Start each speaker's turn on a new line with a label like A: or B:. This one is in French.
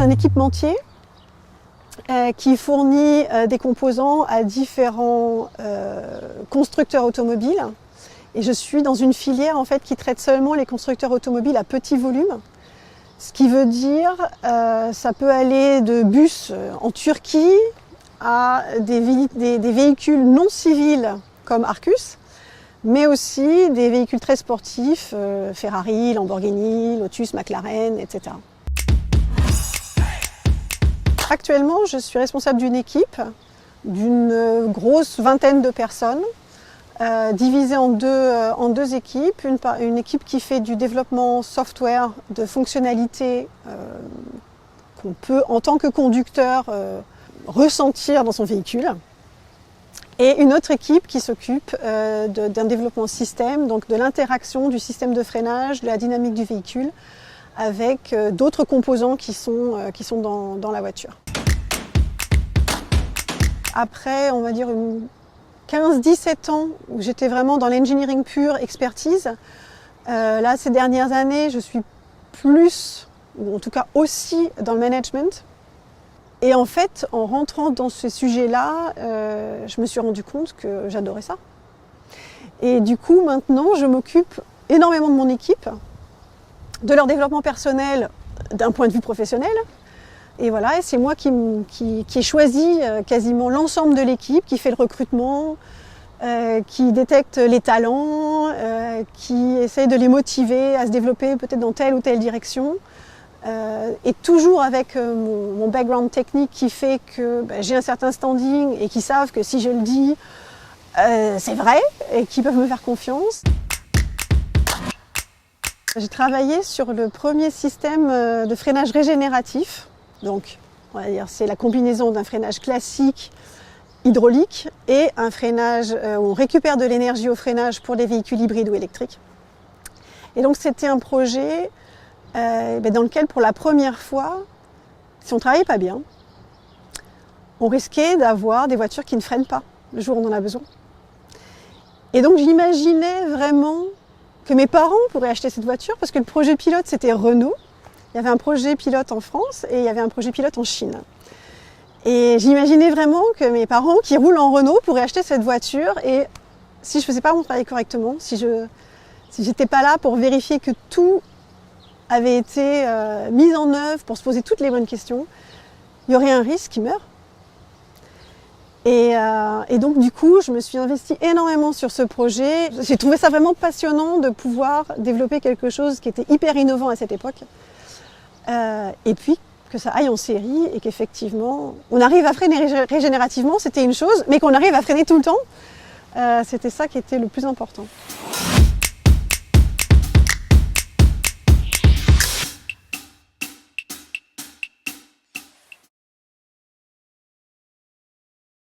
A: un équipementier qui fournit des composants à différents constructeurs automobiles. Et je suis dans une filière en fait, qui traite seulement les constructeurs automobiles à petit volume. Ce qui veut dire ça peut aller de bus en Turquie à des véhicules non civils comme Arcus, mais aussi des véhicules très sportifs, Ferrari, Lamborghini, Lotus, McLaren, etc. Actuellement, je suis responsable d'une équipe d'une grosse vingtaine de personnes, divisée en deux équipes. Une équipe qui fait du développement software de fonctionnalités qu'on peut, en tant que conducteur, ressentir dans son véhicule. Et une autre équipe qui s'occupe d'un développement système, donc de l'interaction du système de freinage, de la dynamique du véhicule, avec d'autres composants qui sont dans la voiture. Après, on va dire 15-17 ans où j'étais vraiment dans l'engineering pur, expertise, là, ces dernières années, je suis plus, ou en tout cas aussi, dans le management. Et en fait, en rentrant dans ce sujet-là, je me suis rendu compte que j'adorais ça. Et du coup, maintenant, je m'occupe énormément de mon équipe, de leur développement personnel d'un point de vue professionnel. Et voilà, et c'est moi qui ai choisi quasiment l'ensemble de l'équipe, qui fait le recrutement, qui détecte les talents, qui essaye de les motiver à se développer peut-être dans telle ou telle direction. Et toujours avec mon background technique qui fait que j'ai un certain standing et qui savent que si je le dis, c'est vrai et qui peuvent me faire confiance. J'ai travaillé sur le premier système de freinage régénératif. Donc, on va dire, c'est la combinaison d'un freinage classique hydraulique et un freinage où on récupère de l'énergie au freinage pour les véhicules hybrides ou électriques. Et donc, c'était un projet dans lequel, pour la première fois, si on ne travaillait pas bien, on risquait d'avoir des voitures qui ne freinent pas le jour où on en a besoin. Et donc, j'imaginais vraiment que mes parents pourraient acheter cette voiture parce que le projet pilote, c'était Renault. Il y avait un projet pilote en France et il y avait un projet pilote en Chine. Et j'imaginais vraiment que mes parents qui roulent en Renault pourraient acheter cette voiture et si je ne faisais pas mon travail correctement, si je n'étais pas là pour vérifier que tout avait été mis en œuvre pour se poser toutes les bonnes questions, il y aurait un risque qu'ils meurent. Et donc du coup, je me suis investie énormément sur ce projet. J'ai trouvé ça vraiment passionnant de pouvoir développer quelque chose qui était hyper innovant à cette époque. Et puis que ça aille en série et qu'effectivement on arrive à freiner régénérativement, c'était une chose, mais qu'on arrive à freiner tout le temps, c'était ça qui était le plus important.